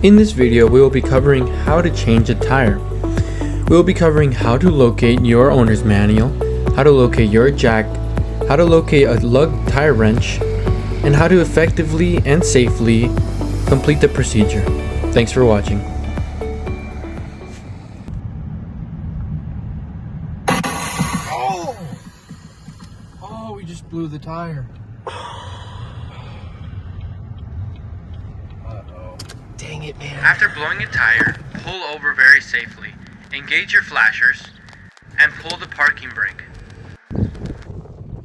In this video, we will be covering how to change a tire. We will be covering how to locate your owner's manual, how to locate your jack, how to locate a lug tire wrench, and how to effectively and safely complete the procedure. Thanks for watching. Oh, we just blew the tire. Uh-oh. Dang it, man. After blowing a tire, pull over very safely. Engage your flashers and pull the parking brake.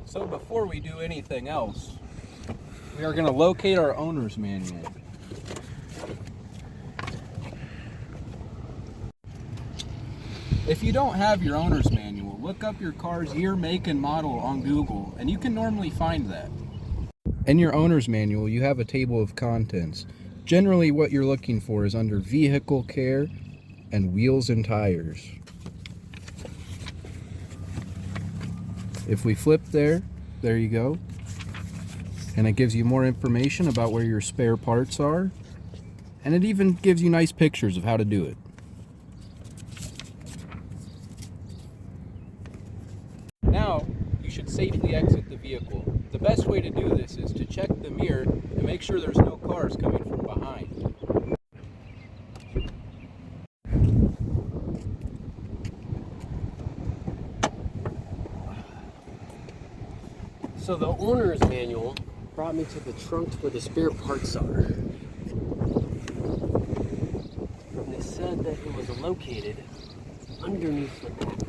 So before we do anything else, we are going to locate our owner's manual. If you don't have your owner's manual, look up your car's year, make, and model on Google, and you can normally find that. In your owner's manual, you have a table of contents. Generally, what you're looking for is under vehicle care and wheels and tires. If we flip there you go. And it gives you more information about where your spare parts are. And it even gives you nice pictures of how to do it. Now, you should safely exit the vehicle. The best way to do this is to check the mirror and make sure there's no cars coming from behind. So the owner's manual brought me to the trunk where the spare parts are. And they said that it was located underneath the mat.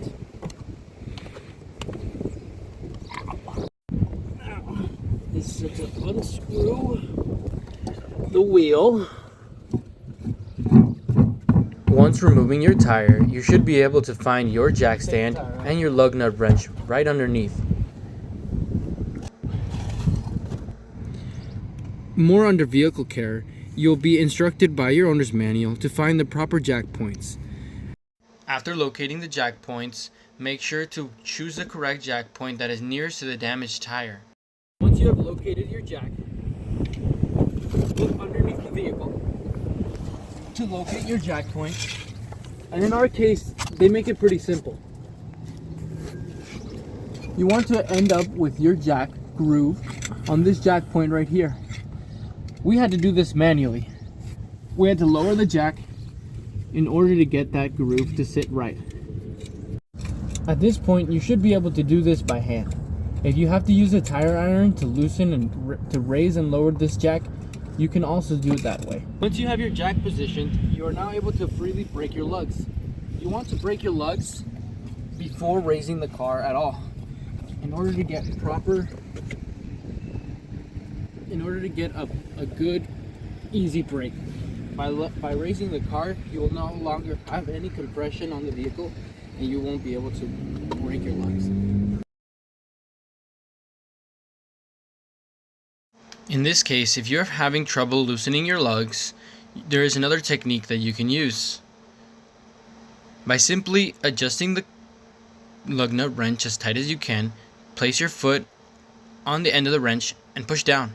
This is to unscrew the wheel. Once removing your tire, you should be able to find your jack stand and your lug nut wrench right underneath. More under vehicle care, you'll be instructed by your owner's manual to find the proper jack points. After locating the jack points, make sure to choose the correct jack point that is nearest to the damaged tire. Once you have located your jack, look underneath the vehicle to locate your jack point. And in our case, they make it pretty simple. You want to end up with your jack groove on this jack point right here. We had to do this manually. We had to lower the jack in order to get that groove to sit right. At this point, you should be able to do this by hand. If you have to use a tire iron to loosen and to raise and lower this jack, you can also do it that way. Once you have your jack positioned, you are now able to freely brake your lugs. You want to brake your lugs before raising the car at all. In order to get a good, easy brake. By raising the car, you will no longer have any compression on the vehicle and you won't be able to brake your lugs. In this case, if you're having trouble loosening your lugs, there is another technique that you can use. By simply adjusting the lug nut wrench as tight as you can, place your foot on the end of the wrench and push down.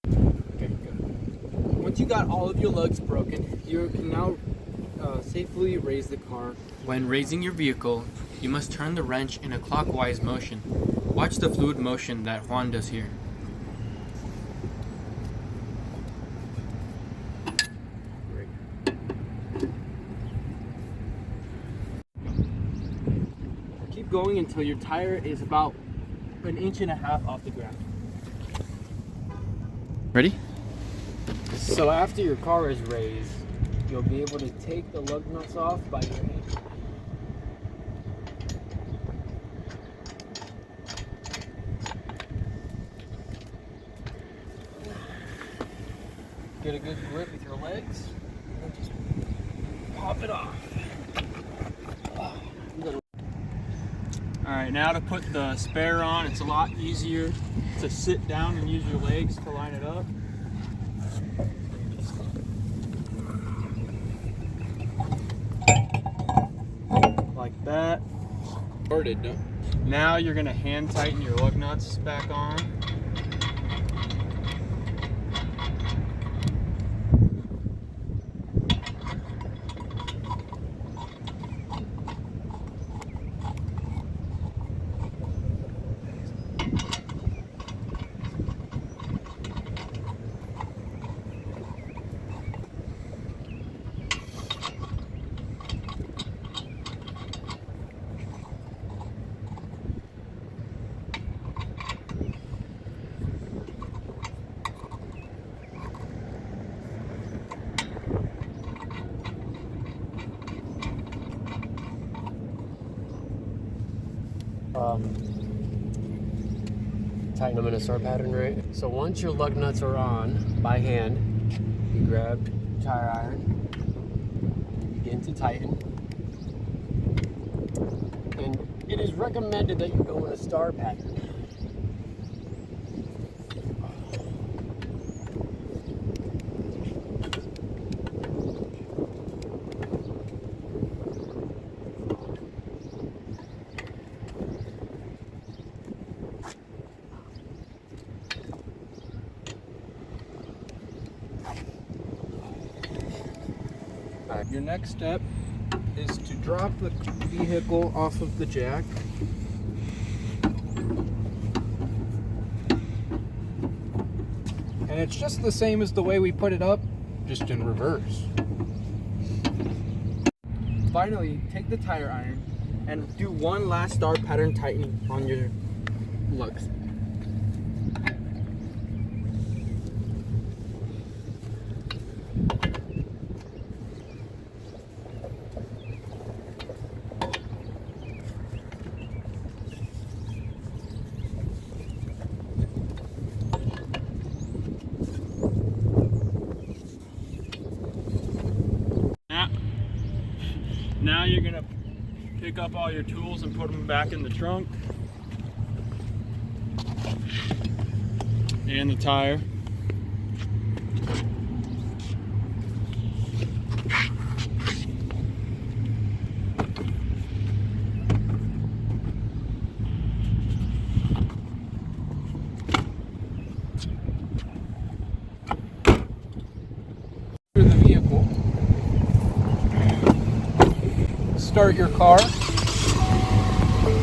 Okay, good. Once you got all of your lugs broken, you can now safely raise the car. When raising your vehicle, you must turn the wrench in a clockwise motion. Watch the fluid motion that Juan does here. Great. Keep going until your tire is about 1.5 inches off the ground. Ready? So after your car is raised, you'll be able to take the lug nuts off by your hand. Get a good grip with your legs, and just pop it off. Alright, now to put the spare on, it's a lot easier to sit down and use your legs to line it up. Like that. Started, no? Now you're going to hand tighten your lug nuts back on. Tighten them in a star pattern, right? So once your lug nuts are on by hand, you grab your tire iron, begin to tighten. And it is recommended that you go in a star pattern. Your next step is to drop the vehicle off of the jack. And it's just the same as the way we put it up, just in reverse. Finally, take the tire iron and do one last star pattern tightening on your lugs. Now you're gonna pick up all your tools and put them back in the trunk and the tire. The vehicle. Start your car.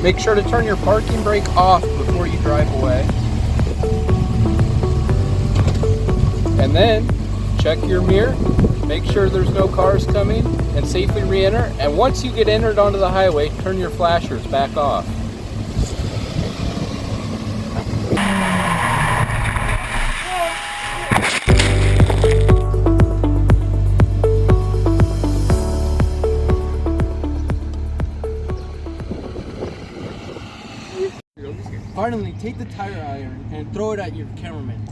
Make sure to turn your parking brake off before you drive away. And then check your mirror, make sure there's no cars coming, and safely re-enter. And once you get entered onto the highway, turn your flashers back off. Finally, take the tire iron and throw it at your cameraman.